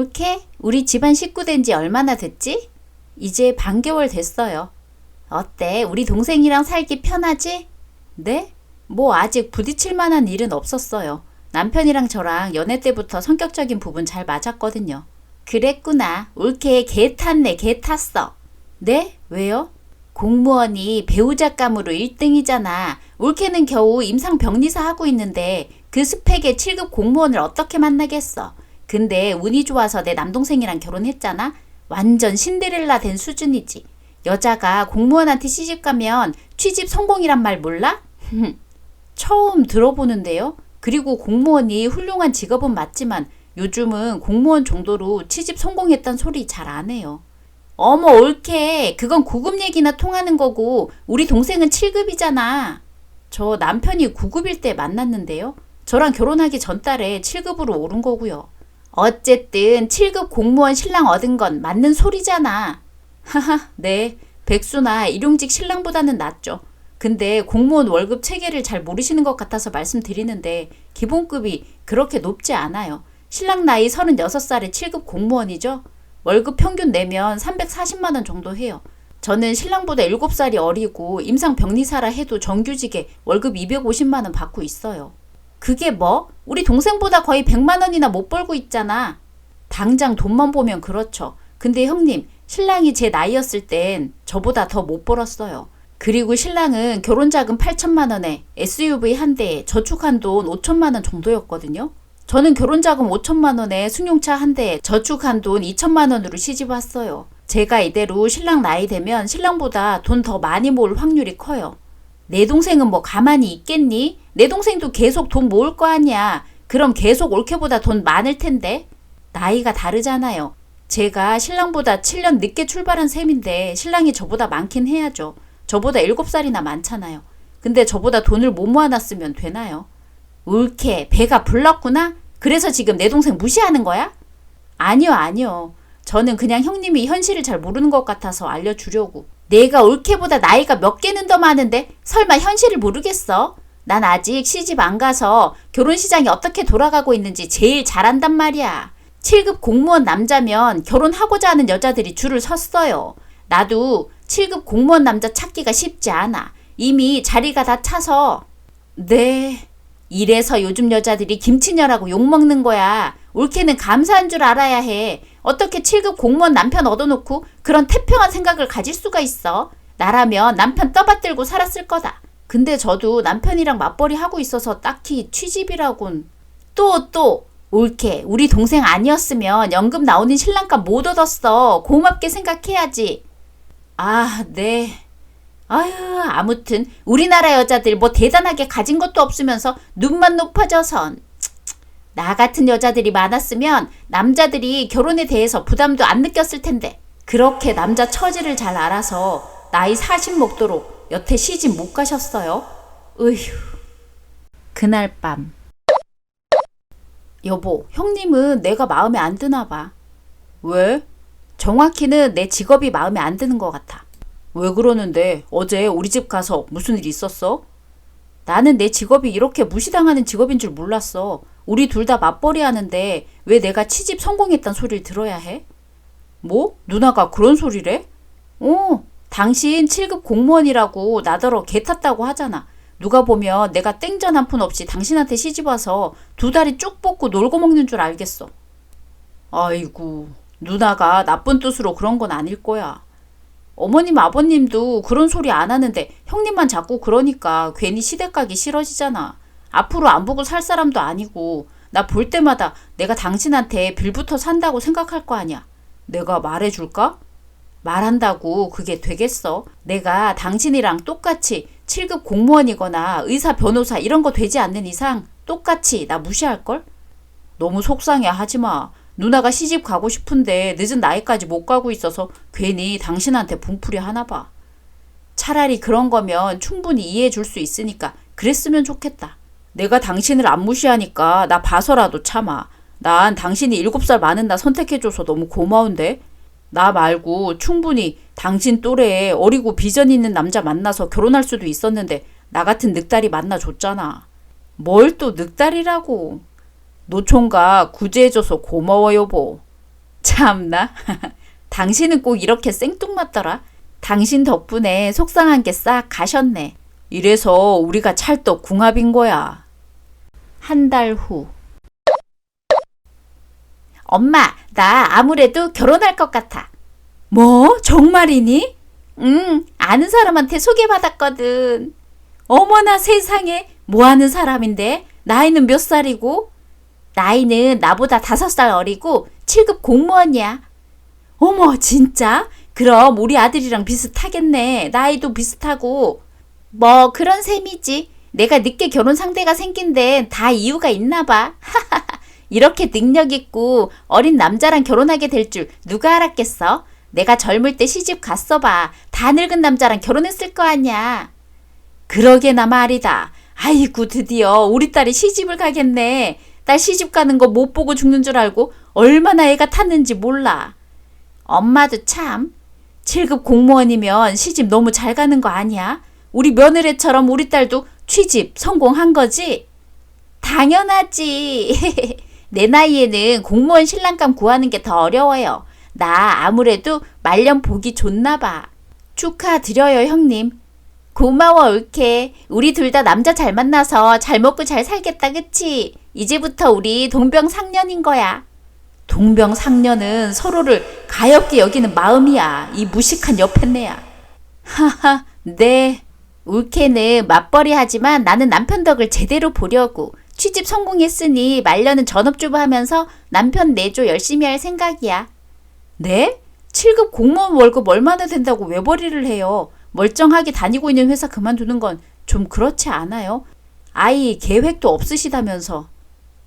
올케? 우리 집안 식구 된 지 얼마나 됐지? 이제 반개월 됐어요. 어때? 우리 동생이랑 살기 편하지? 네? 뭐 아직 부딪힐 만한 일은 없었어요. 남편이랑 저랑 연애 때부터 성격적인 부분 잘 맞았거든요. 그랬구나. 올케 개 탔네, 개 탔어. 네? 왜요? 공무원이 배우작감으로 1등이잖아. 올케는 겨우 임상병리사 하고 있는데 그 스펙의 7급 공무원을 어떻게 만나겠어. 근데 운이 좋아서 내 남동생이랑 결혼했잖아. 완전 신데렐라 된 수준이지. 여자가 공무원한테 시집가면 취직 성공이란 말 몰라? 처음 들어보는데요. 그리고 공무원이 훌륭한 직업은 맞지만 요즘은 공무원 정도로 취직 성공했단 소리 잘 안 해요. 어머 올케, 그건 9급 얘기나 통하는 거고 우리 동생은 7급이잖아. 저 남편이 9급일 때 만났는데요. 저랑 결혼하기 전 달에 7급으로 오른 거고요. 어쨌든 7급 공무원 신랑 얻은 건 맞는 소리잖아. 하하, 네. 백수나 일용직 신랑보다는 낫죠. 근데 공무원 월급 체계를 잘 모르시는 것 같아서 말씀드리는데 기본급이 그렇게 높지 않아요. 신랑 나이 36살에 7급 공무원이죠. 월급 평균 내면 340만 원 정도 해요. 저는 신랑보다 7살이 어리고 임상병리사라 해도 정규직에 월급 250만 원 받고 있어요. 그게 뭐? 우리 동생보다 거의 100만 원이나 못 벌고 있잖아. 당장 돈만 보면 그렇죠. 근데 형님, 신랑이 제 나이였을 땐 저보다 더 못 벌었어요. 그리고 신랑은 결혼자금 8천만 원에 SUV 한 대에 저축한 돈 5천만 원 정도였거든요. 저는 결혼자금 5천만 원에 승용차 한 대에 저축한 돈 2천만 원으로 시집 왔어요. 제가 이대로 신랑 나이 되면 신랑보다 돈 더 많이 모을 확률이 커요. 내 동생은 뭐 가만히 있겠니? 내 동생도 계속 돈 모을 거 아니야. 그럼 계속 올케보다 돈 많을 텐데. 나이가 다르잖아요. 제가 신랑보다 7년 늦게 출발한 셈인데 신랑이 저보다 많긴 해야죠. 저보다 7살이나 많잖아요. 근데 저보다 돈을 못 모아놨으면 되나요? 올케, 배가 불렀구나? 그래서 지금 내 동생 무시하는 거야? 아니요. 저는 그냥 형님이 현실을 잘 모르는 것 같아서 알려주려고. 내가 올케보다 나이가 몇 개는 더 많은데 설마 현실을 모르겠어? 난 아직 시집 안 가서 결혼 시장이 어떻게 돌아가고 있는지 제일 잘 안단 말이야. 7급 공무원 남자면 결혼하고자 하는 여자들이 줄을 섰어요. 나도 7급 공무원 남자 찾기가 쉽지 않아. 이미 자리가 다 차서. 네. 이래서 요즘 여자들이 김치녀라고 욕먹는 거야. 올케는 감사한 줄 알아야 해. 어떻게 7급 공무원 남편 얻어놓고 그런 태평한 생각을 가질 수가 있어. 나라면 남편 떠받들고 살았을 거다. 근데 저도 남편이랑 맞벌이 하고 있어서 딱히 취집이라곤. 또 올케, 우리 동생 아니었으면 연금 나오는 신랑감 못 얻었어. 고맙게 생각해야지. 아, 네. 아유, 아무튼 우리나라 여자들 뭐 대단하게 가진 것도 없으면서 눈만 높아져선. 나 같은 여자들이 많았으면 남자들이 결혼에 대해서 부담도 안 느꼈을 텐데. 그렇게 남자 처지를 잘 알아서 나이 40 먹도록 여태 시집 못 가셨어요? 으휴. 그날 밤. 여보, 형님은 내가 마음에 안 드나 봐. 왜? 정확히는 내 직업이 마음에 안 드는 것 같아. 왜 그러는데? 어제 우리 집 가서 무슨 일 있었어? 나는 내 직업이 이렇게 무시당하는 직업인 줄 몰랐어. 우리 둘 다 맞벌이 하는데 왜 내가 취직 성공했단 소리를 들어야 해? 뭐? 누나가 그런 소리래? 당신 7급 공무원이라고 나더러 개 탔다고 하잖아. 누가 보면 내가 땡전 한 푼 없이 당신한테 시집와서 2다리 쭉 뻗고 놀고 먹는 줄 알겠어. 아이고, 누나가 나쁜 뜻으로 그런 건 아닐 거야. 어머님 아버님도 그런 소리 안 하는데 형님만 자꾸 그러니까 괜히 시댁 가기 싫어지잖아. 앞으로 안 보고 살 사람도 아니고 나 볼 때마다 내가 당신한테 빌부터 산다고 생각할 거 아니야. 내가 말해줄까? 말한다고 그게 되겠어? 내가 당신이랑 똑같이 7급 공무원이거나 의사, 변호사 이런 거 되지 않는 이상 똑같이 나 무시할걸? 너무 속상해 하지마. 누나가 시집 가고 싶은데 늦은 나이까지 못 가고 있어서 괜히 당신한테 분풀이 하나 봐. 차라리 그런 거면 충분히 이해해 줄 수 있으니까 그랬으면 좋겠다. 내가 당신을 안 무시하니까 나 봐서라도 참아. 난 당신이 7살 많은 나 선택해줘서 너무 고마운데? 나 말고 충분히 당신 또래에 어리고 비전 있는 남자 만나서 결혼할 수도 있었는데 나 같은 늑다리 만나줬잖아. 뭘 또 늑다리라고. 노총각 구제해줘서 고마워 여보. 참나. 당신은 꼭 이렇게 생뚱맞더라. 당신 덕분에 속상한 게 싹 가셨네. 이래서 우리가 찰떡 궁합인 거야. 한 달 후. 엄마, 나 아무래도 결혼할 것 같아. 뭐? 정말이니? 응, 아는 사람한테 소개받았거든. 어머나 세상에, 뭐 하는 사람인데? 나이는 몇 살이고? 나이는 나보다 5살 어리고 7급 공무원이야. 어머, 진짜? 그럼 우리 아들이랑 비슷하겠네. 나이도 비슷하고. 뭐 그런 셈이지. 내가 늦게 결혼 상대가 생긴 데는 다 이유가 있나 봐. 이렇게 능력 있고 어린 남자랑 결혼하게 될 줄 누가 알았겠어? 내가 젊을 때 시집 갔어 봐. 다 늙은 남자랑 결혼했을 거 아니야. 그러게나 말이다. 아이고 드디어 우리 딸이 시집을 가겠네. 딸 시집 가는 거 못 보고 죽는 줄 알고 얼마나 애가 탔는지 몰라. 엄마도 참. 7급 공무원이면 시집 너무 잘 가는 거 아니야? 우리 며느리처럼 우리 딸도 취직 성공한 거지? 당연하지. 내 나이에는 공무원 신랑감 구하는 게 더 어려워요. 나 아무래도 말년 보기 좋나 봐. 축하드려요, 형님. 고마워, 올케. 우리 둘 다 남자 잘 만나서 잘 먹고 잘 살겠다, 그치? 이제부터 우리 동병상련인 거야. 동병상련은 서로를 가엽게 여기는 마음이야. 이 무식한 여편네야. 하하, 네. 올케는 맞벌이 하지만 나는 남편 덕을 제대로 보려고. 취직 성공했으니 말년은 전업주부 하면서 남편 내조 열심히 할 생각이야. 네? 7급 공무원 월급 얼마나 된다고 외벌이를 해요? 멀쩡하게 다니고 있는 회사 그만두는 건 좀 그렇지 않아요? 아이 계획도 없으시다면서.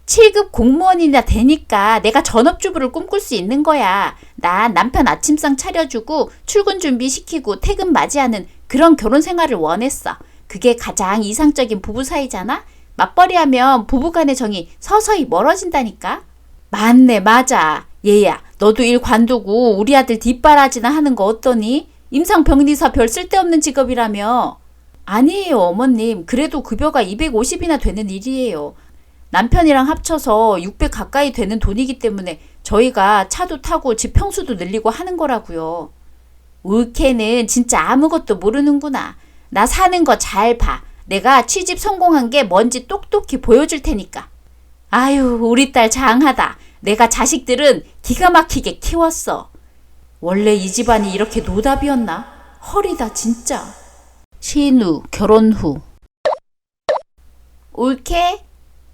7급 공무원이나 되니까 내가 전업주부를 꿈꿀 수 있는 거야. 난 남편 아침상 차려주고 출근 준비시키고 퇴근 맞이하는 그런 결혼 생활을 원했어. 그게 가장 이상적인 부부 사이잖아? 맞벌이하면 부부간의 정이 서서히 멀어진다니까? 맞네, 맞아. 얘야, 너도 일 관두고 우리 아들 뒷바라지나 하는 거 어떠니? 임상병리사 별 쓸데없는 직업이라며. 아니에요, 어머님. 그래도 급여가 250이나 되는 일이에요. 남편이랑 합쳐서 600 가까이 되는 돈이기 때문에 저희가 차도 타고 집 평수도 늘리고 하는 거라고요. 올케는 진짜 아무것도 모르는구나. 나 사는 거 잘 봐. 내가 취직 성공한 게 뭔지 똑똑히 보여줄 테니까. 아유, 우리 딸 장하다. 내가 자식들은 기가 막히게 키웠어. 원래 이 집안이 이렇게 노답이었나? 허리다 진짜. 신우 결혼 후. 올케?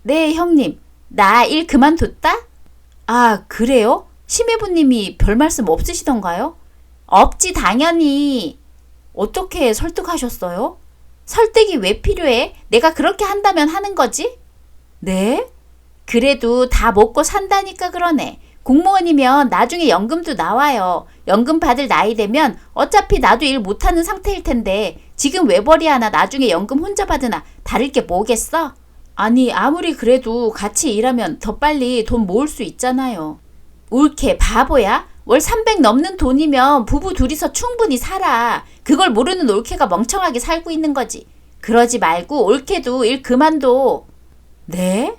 네, 형님. 나 일 그만뒀다? 아, 그래요? 심해부님이 별 말씀 없으시던가요? 없지, 당연히. 어떻게 설득하셨어요? 설득이 왜 필요해? 내가 그렇게 한다면 하는 거지? 네? 그래도 다 먹고 산다니까 그러네. 공무원이면 나중에 연금도 나와요. 연금 받을 나이 되면 어차피 나도 일 못하는 상태일 텐데 지금 외벌이 하나 나중에 연금 혼자 받으나 다를 게 뭐겠어? 아니 아무리 그래도 같이 일하면 더 빨리 돈 모을 수 있잖아요. 올케 바보야? 월 300 넘는 돈이면 부부 둘이서 충분히 살아. 그걸 모르는 올케가 멍청하게 살고 있는 거지. 그러지 말고 올케도 일 그만둬. 네?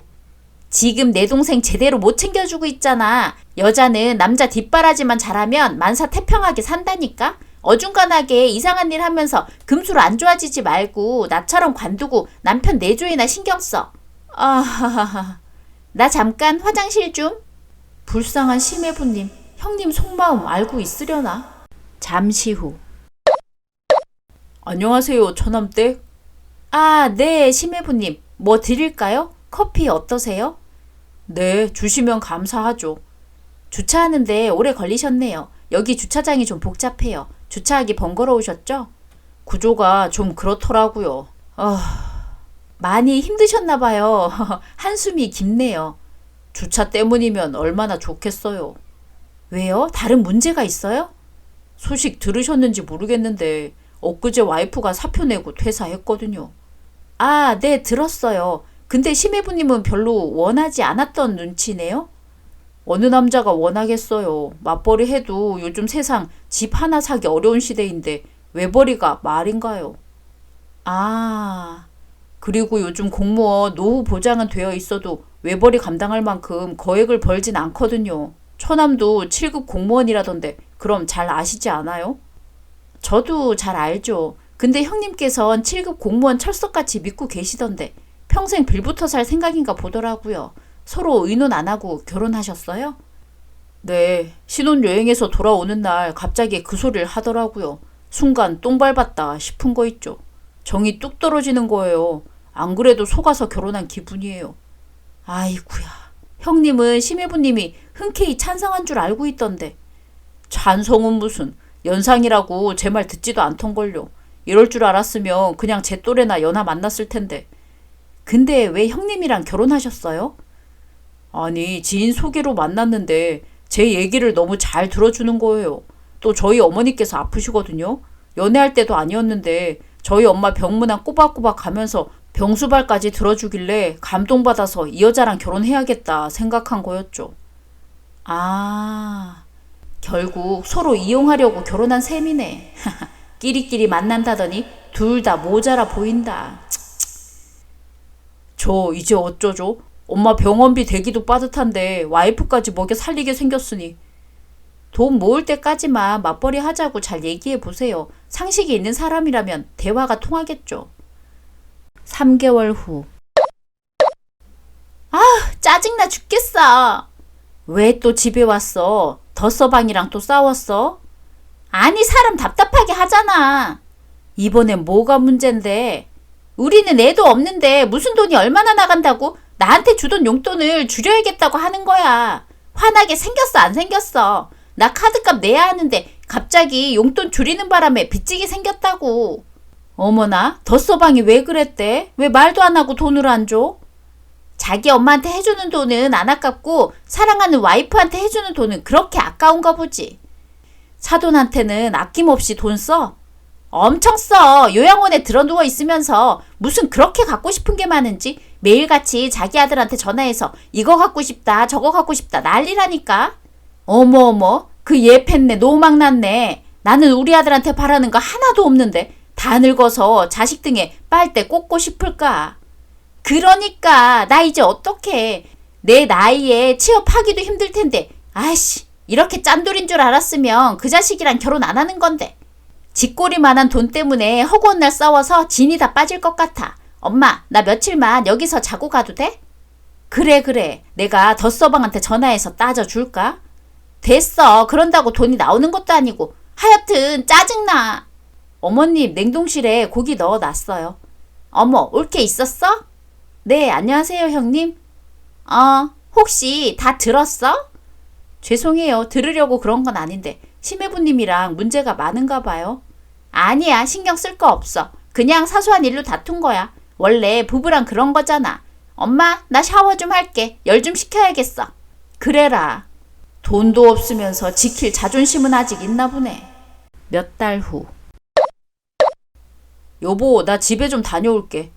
지금 내 동생 제대로 못 챙겨주고 있잖아. 여자는 남자 뒷바라지만 잘하면 만사태평하게 산다니까? 어중간하게 이상한 일 하면서 금술 안 좋아지지 말고 나처럼 관두고 남편 내조이나 신경 써. 아하하하. 나 잠깐 화장실 좀. 불쌍한 심해부님. 형님 속마음 알고 있으려나? 잠시 후. 안녕하세요, 처남댁. 아, 네, 심해부님. 뭐 드릴까요? 커피 어떠세요? 네, 주시면 감사하죠. 주차하는데 오래 걸리셨네요. 여기 주차장이 좀 복잡해요. 주차하기 번거로우셨죠? 구조가 좀 그렇더라고요. 많이 힘드셨나 봐요. 한숨이 깊네요. 주차 때문이면 얼마나 좋겠어요. 왜요? 다른 문제가 있어요? 소식 들으셨는지 모르겠는데 엊그제 와이프가 사표 내고 퇴사했거든요. 아, 네, 들었어요. 근데 심해부님은 별로 원하지 않았던 눈치네요? 어느 남자가 원하겠어요. 맞벌이 해도 요즘 세상 집 하나 사기 어려운 시대인데 외벌이가 말인가요? 아, 그리고 요즘 공무원 노후 보장은 되어 있어도 외벌이 감당할 만큼 거액을 벌진 않거든요. 처남도 7급 공무원이라던데 그럼 잘 아시지 않아요? 저도 잘 알죠. 근데 형님께선 7급 공무원 철석같이 믿고 계시던데 평생 빌붙어 살 생각인가 보더라고요. 서로 의논 안 하고 결혼하셨어요? 네, 신혼여행에서 돌아오는 날 갑자기 그 소리를 하더라고요. 순간 똥 밟았다 싶은 거 있죠. 정이 뚝 떨어지는 거예요. 안 그래도 속아서 결혼한 기분이에요. 아이구야. 형님은 심해부님이 흔쾌히 찬성한 줄 알고 있던데. 찬성은 무슨. 연상이라고 제 말 듣지도 않던걸요. 이럴 줄 알았으면 그냥 제 또래나 연하 만났을 텐데. 근데 왜 형님이랑 결혼하셨어요? 아니, 지인 소개로 만났는데 제 얘기를 너무 잘 들어주는 거예요. 또 저희 어머니께서 아프시거든요. 연애할 때도 아니었는데 저희 엄마 병문안 꼬박꼬박 가면서 병수발까지 들어주길래 감동받아서 이 여자랑 결혼해야겠다 생각한 거였죠. 아, 결국 서로 이용하려고 결혼한 셈이네. 끼리끼리 만난다더니 둘 다 모자라 보인다. 저 이제 어쩌죠? 엄마 병원비 대기도 빠듯한데 와이프까지 먹여 살리게 생겼으니. 돈 모을 때까지만 맞벌이 하자고 잘 얘기해 보세요. 상식이 있는 사람이라면 대화가 통하겠죠. 3개월 후. 아, 짜증나 죽겠어. 왜 또 집에 왔어? 덧서방이랑 또 싸웠어? 아니, 사람 답답하게 하잖아. 이번엔 뭐가 문제인데? 우리는 애도 없는데 무슨 돈이 얼마나 나간다고 나한테 주던 용돈을 줄여야겠다고 하는 거야. 화나게 생겼어, 안 생겼어? 나 카드값 내야 하는데 갑자기 용돈 줄이는 바람에 빚지게 생겼다고. 어머나, 덧서방이 왜 그랬대? 왜 말도 안 하고 돈을 안 줘? 자기 엄마한테 해주는 돈은 안 아깝고 사랑하는 와이프한테 해주는 돈은 그렇게 아까운가 보지. 사돈한테는 아낌없이 돈 써? 엄청 써. 요양원에 들어누워 있으면서 무슨 그렇게 갖고 싶은 게 많은지 매일같이 자기 아들한테 전화해서 이거 갖고 싶다 저거 갖고 싶다 난리라니까. 어머, 그 예팬네 노망났네. 나는 우리 아들한테 바라는 거 하나도 없는데 다 늙어서 자식 등에 빨대 꽂고 싶을까. 그러니까 나 이제 어떡해. 내 나이에 취업하기도 힘들 텐데 아이씨, 이렇게 짠돌인 줄 알았으면 그 자식이랑 결혼 안 하는 건데. 쥐꼬리만한 돈 때문에 허구한 날 싸워서 진이 다 빠질 것 같아. 엄마, 나 며칠만 여기서 자고 가도 돼? 그래. 내가 덧서방한테 전화해서 따져줄까? 됐어. 그런다고 돈이 나오는 것도 아니고. 하여튼 짜증나. 어머님 냉동실에 고기 넣어놨어요. 어머, 올게 있었어? 네, 안녕하세요 형님. 혹시 다 들었어? 죄송해요. 들으려고 그런 건 아닌데 심해부님이랑 문제가 많은가 봐요. 아니야, 신경 쓸 거 없어. 그냥 사소한 일로 다툰 거야. 원래 부부랑 그런 거잖아. 엄마, 나 샤워 좀 할게. 열 좀 식혀야겠어. 그래라. 돈도 없으면서 지킬 자존심은 아직 있나 보네. 몇 달 후. 여보, 나 집에 좀 다녀올게.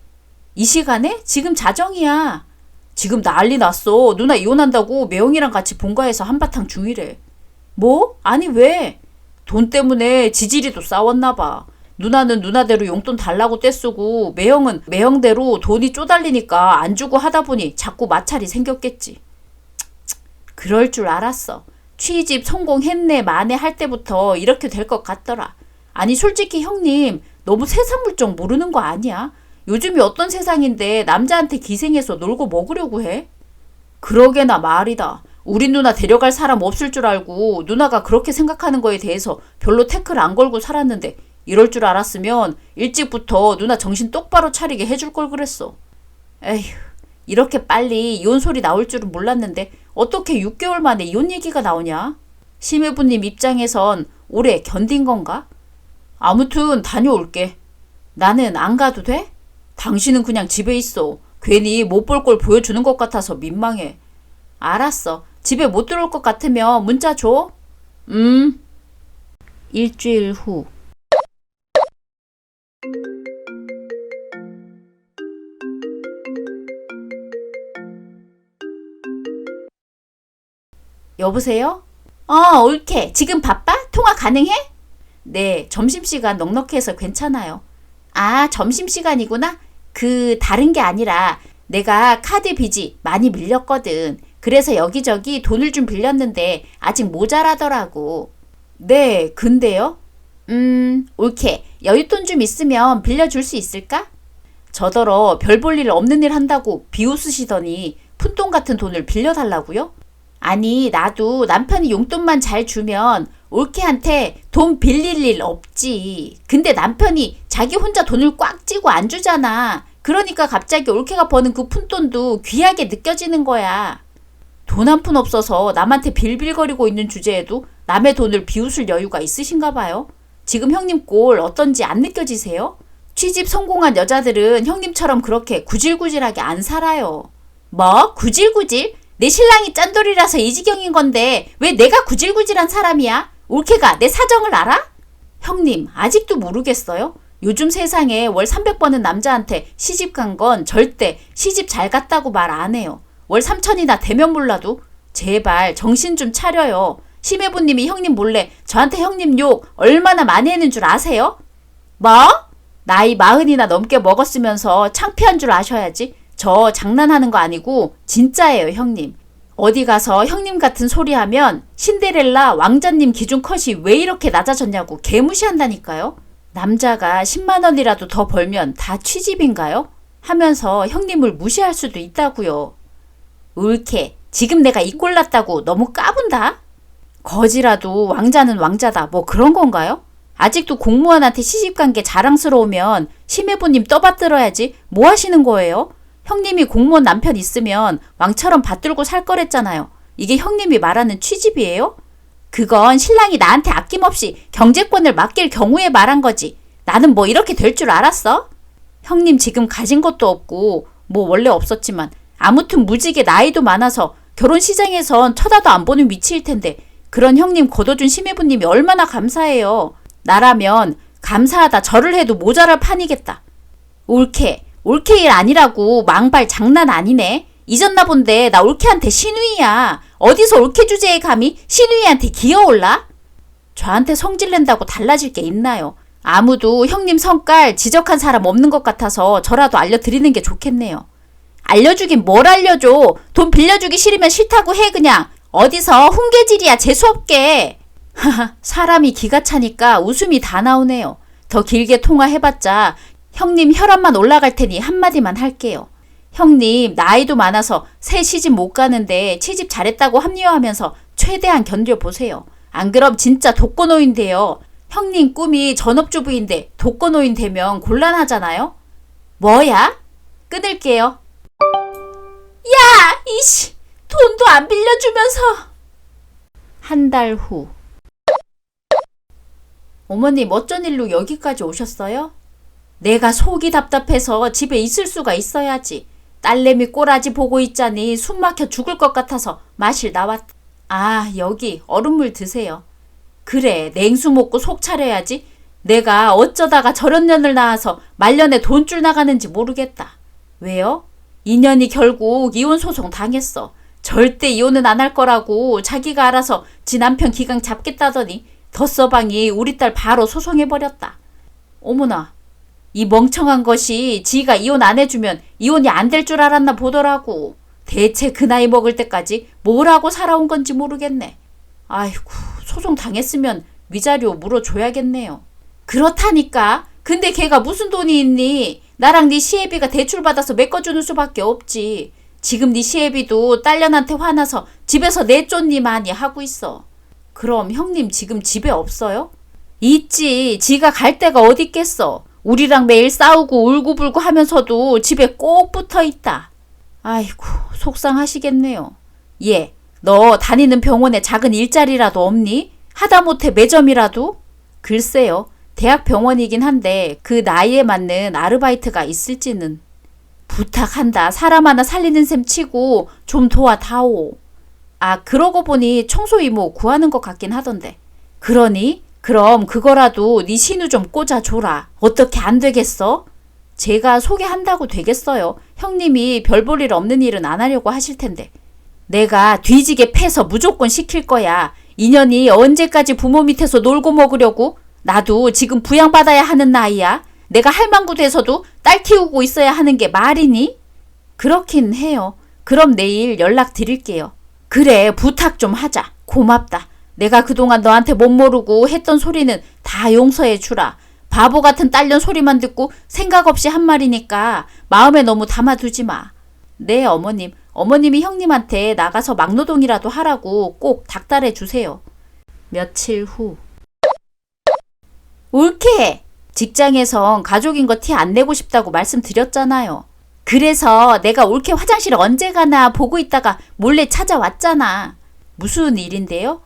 이 시간에? 지금 자정이야. 지금 난리 났어. 누나 이혼한다고 매형이랑 같이 본가에서 한바탕 중이래. 뭐? 아니 왜? 돈 때문에 지지리도 싸웠나 봐. 누나는 누나대로 용돈 달라고 떼쓰고 매형은 매형대로 돈이 쪼달리니까 안 주고 하다 보니 자꾸 마찰이 생겼겠지. 그럴 줄 알았어. 취집 성공했네 마네 할 때부터 이렇게 될 것 같더라. 아니 솔직히 형님 너무 세상 물정 모르는 거 아니야? 요즘이 어떤 세상인데 남자한테 기생해서 놀고 먹으려고 해? 그러게나 말이다. 우리 누나 데려갈 사람 없을 줄 알고 누나가 그렇게 생각하는 거에 대해서 별로 태클 안 걸고 살았는데 이럴 줄 알았으면 일찍부터 누나 정신 똑바로 차리게 해줄 걸 그랬어. 에휴, 이렇게 빨리 이혼 소리 나올 줄은 몰랐는데 어떻게 6개월 만에 이혼 얘기가 나오냐? 심해부님 입장에선 오래 견딘 건가? 아무튼 다녀올게. 나는 안 가도 돼? 당신은 그냥 집에 있어. 괜히 못 볼 걸 보여주는 것 같아서 민망해. 알았어. 집에 못 들어올 것 같으면 문자 줘. 일주일 후. 여보세요? 옳게. 지금 바빠? 통화 가능해? 네, 점심시간 넉넉해서 괜찮아요. 아, 점심시간이구나? 다른 게 아니라 내가 카드 빚이 많이 밀렸거든. 그래서 여기저기 돈을 좀 빌렸는데 아직 모자라더라고. 네, 근데요? 옳게. 여윳돈 좀 있으면 빌려줄 수 있을까? 저더러 별 볼 일 없는 일 한다고 비웃으시더니 푼돈 같은 돈을 빌려달라고요? 아니, 나도 남편이 용돈만 잘 주면 올케한테 돈 빌릴 일 없지. 근데 남편이 자기 혼자 돈을 꽉 쥐고 안 주잖아. 그러니까 갑자기 올케가 버는 그 푼돈도 귀하게 느껴지는 거야. 돈 한 푼 없어서 남한테 빌빌거리고 있는 주제에도 남의 돈을 비웃을 여유가 있으신가 봐요. 지금 형님 꼴 어떤지 안 느껴지세요? 취집 성공한 여자들은 형님처럼 그렇게 구질구질하게 안 살아요. 뭐? 구질구질? 내 신랑이 짠돌이라서 이 지경인 건데 왜 내가 구질구질한 사람이야? 올케가 내 사정을 알아? 형님, 아직도 모르겠어요? 요즘 세상에 월 300 버는 남자한테 시집 간 건 절대 시집 잘 갔다고 말 안 해요. 월 3천이나 되면 몰라도 제발 정신 좀 차려요. 심해부님이 형님 몰래 저한테 형님 욕 얼마나 많이 했는 줄 아세요? 뭐? 나이 40이나 넘게 먹었으면서 창피한 줄 아셔야지. 저 장난하는 거 아니고 진짜예요, 형님. 어디 가서 형님 같은 소리 하면 신데렐라 왕자님 기준 컷이 왜 이렇게 낮아졌냐고 개무시한다니까요. 남자가 10만 원이라도 더 벌면 다 취집인가요? 하면서 형님을 무시할 수도 있다고요. 울케, 지금 내가 이 꼴 났다고 너무 까분다? 거지라도 왕자는 왕자다 뭐 그런 건가요? 아직도 공무원한테 시집간 게 자랑스러우면 심해부님 떠받들어야지 뭐 하시는 거예요? 형님이 공무원 남편 있으면 왕처럼 받들고 살 거랬잖아요. 이게 형님이 말하는 취집이에요? 그건 신랑이 나한테 아낌없이 경제권을 맡길 경우에 말한 거지. 나는 뭐 이렇게 될 줄 알았어? 형님 지금 가진 것도 없고 뭐 원래 없었지만 아무튼 무지개 나이도 많아서 결혼 시장에선 쳐다도 안 보는 위치일 텐데 그런 형님 거둬준 심해부님이 얼마나 감사해요. 나라면 감사하다 절을 해도 모자랄 판이겠다. 올케 일 아니라고 망발 장난 아니네. 잊었나 본데 나 올케한테 신우이야. 어디서 올케 주제에 감히 신우이한테 기어올라? 저한테 성질낸다고 달라질 게 있나요? 아무도 형님 성깔 지적한 사람 없는 것 같아서 저라도 알려드리는 게 좋겠네요. 알려주긴 뭘 알려줘. 돈 빌려주기 싫으면 싫다고 해 그냥. 어디서 훈계질이야 재수없게. 하하, 사람이 기가 차니까 웃음이 다 나오네요. 더 길게 통화해봤자 형님 혈압만 올라갈 테니 한마디만 할게요. 형님 나이도 많아서 새 시집 못 가는데 취집 잘했다고 합리화하면서 최대한 견뎌보세요. 안 그럼 진짜 독거노인 돼요. 형님 꿈이 전업주부인데 독거노인 되면 곤란하잖아요. 뭐야? 끊을게요. 야! 이씨! 돈도 안 빌려주면서. 한 달 후. 어머님 어쩐 일로 여기까지 오셨어요? 내가 속이 답답해서 집에 있을 수가 있어야지. 딸내미 꼬라지 보고 있자니 숨 막혀 죽을 것 같아서 마실 나왔다. 아, 여기 얼음물 드세요. 그래, 냉수 먹고 속 차려야지. 내가 어쩌다가 저런 년을 낳아서 말년에 돈줄 나가는지 모르겠다. 왜요? 인연이 결국 이혼 소송 당했어. 절대 이혼은 안 할 거라고 자기가 알아서 지 남편 기강 잡겠다더니 덧서방이 우리 딸 바로 소송해버렸다. 어머나, 이 멍청한 것이 지가 이혼 안 해주면 이혼이 안 될 줄 알았나 보더라고. 대체 그 나이 먹을 때까지 뭘 하고 살아온 건지 모르겠네. 아이고, 소송 당했으면 위자료 물어줘야겠네요. 그렇다니까. 근데 걔가 무슨 돈이 있니? 나랑 네 시애비가 대출받아서 메꿔주는 수밖에 없지. 지금 네 시애비도 딸년한테 화나서 집에서 내쫓니 많이 하고 있어. 그럼 형님 지금 집에 없어요? 있지. 지가 갈 데가 어디 있겠어. 우리랑 매일 싸우고 울고불고 하면서도 집에 꼭 붙어 있다. 아이고, 속상하시겠네요. 얘, 너 다니는 병원에 작은 일자리라도 없니? 하다못해 매점이라도? 글쎄요. 대학 병원이긴 한데 그 나이에 맞는 아르바이트가 있을지는. 부탁한다. 사람 하나 살리는 셈 치고 좀 도와다오. 아, 그러고 보니 청소 이모 구하는 것 같긴 하던데. 그러니? 그럼 그거라도 네 신우 좀 꽂아줘라. 어떻게 안 되겠어? 제가 소개한다고 되겠어요. 형님이 별 볼 일 없는 일은 안 하려고 하실 텐데. 내가 뒤지게 패서 무조건 시킬 거야. 인연이 언제까지 부모 밑에서 놀고 먹으려고? 나도 지금 부양받아야 하는 나이야. 내가 할망구 돼서도 딸 키우고 있어야 하는 게 말이니? 그렇긴 해요. 그럼 내일 연락 드릴게요. 그래, 부탁 좀 하자. 고맙다. 내가 그동안 너한테 못 모르고 했던 소리는 다 용서해 주라. 바보 같은 딸년 소리만 듣고 생각 없이 한 말이니까 마음에 너무 담아두지 마. 네, 어머님. 어머님이 형님한테 나가서 막노동이라도 하라고 꼭 닥달해 주세요. 며칠 후. 옳게! 직장에선 가족인 거 티 안 내고 싶다고 말씀드렸잖아요. 그래서 내가 옳게 화장실 언제 가나 보고 있다가 몰래 찾아왔잖아. 무슨 일인데요?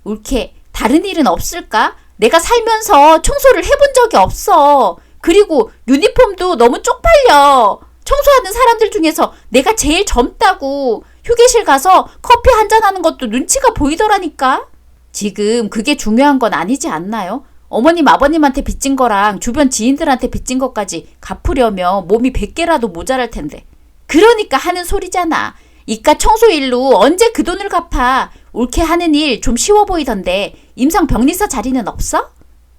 옳게, 다른 일은 없을까? 내가 살면서 청소를 해본 적이 없어. 그리고 유니폼도 너무 쪽팔려. 청소하는 사람들 중에서 내가 제일 젊다고. 휴게실 가서 커피 한잔하는 것도 눈치가 보이더라니까. 지금 그게 중요한 건 아니지 않나요? 어머님 아버님한테 빚진 거랑 주변 지인들한테 빚진 것까지 갚으려면 몸이 100개라도 모자랄 텐데. 그러니까 하는 소리잖아. 이깟 청소일로 언제 그 돈을 갚아. 옳게 하는 일 좀 쉬워 보이던데 임상병리사 자리는 없어?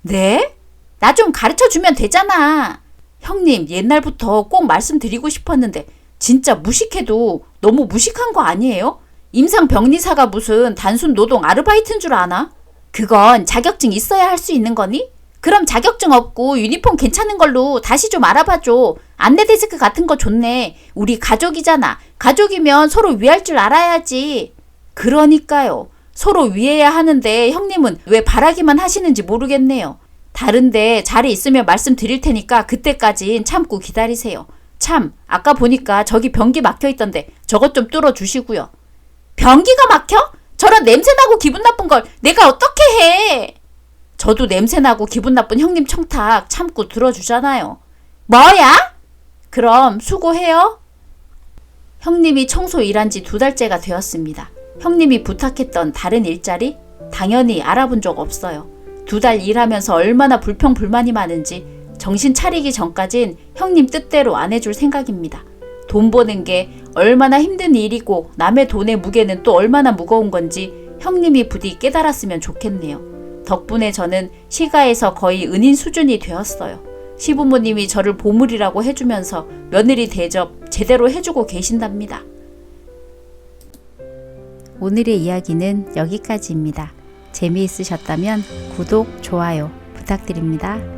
네? 나 좀 가르쳐주면 되잖아. 형님, 옛날부터 꼭 말씀드리고 싶었는데 진짜 무식해도 너무 무식한 거 아니에요? 임상병리사가 무슨 단순 노동 아르바이트인 줄 아나? 그건 자격증 있어야 할 수 있는 거니? 그럼 자격증 없고 유니폼 괜찮은 걸로 다시 좀 알아봐줘. 안내데스크 같은 거 좋네. 우리 가족이잖아. 가족이면 서로 위할 줄 알아야지. 그러니까요. 서로 위해야 하는데 형님은 왜 바라기만 하시는지 모르겠네요. 다른데 자리 있으면 말씀드릴 테니까 그때까진 참고 기다리세요. 참, 아까 보니까 저기 변기 막혀있던데 저것 좀 뚫어주시고요. 변기가 막혀? 저런 냄새나고 기분 나쁜 걸 내가 어떻게 해? 저도 냄새나고 기분 나쁜 형님 청탁 참고 들어주잖아요. 뭐야? 그럼 수고해요. 형님이 청소 일한 지 2달째가 되었습니다. 형님이 부탁했던 다른 일자리? 당연히 알아본 적 없어요. 2달 일하면서 얼마나 불평불만이 많은지 정신 차리기 전까진 형님 뜻대로 안 해줄 생각입니다. 돈 버는 게 얼마나 힘든 일이고 남의 돈의 무게는 또 얼마나 무거운 건지 형님이 부디 깨달았으면 좋겠네요. 덕분에 저는 시가에서 거의 은인 수준이 되었어요. 시부모님이 저를 보물이라고 해주면서 며느리 대접 제대로 해주고 계신답니다. 오늘의 이야기는 여기까지입니다. 재미있으셨다면 구독, 좋아요 부탁드립니다.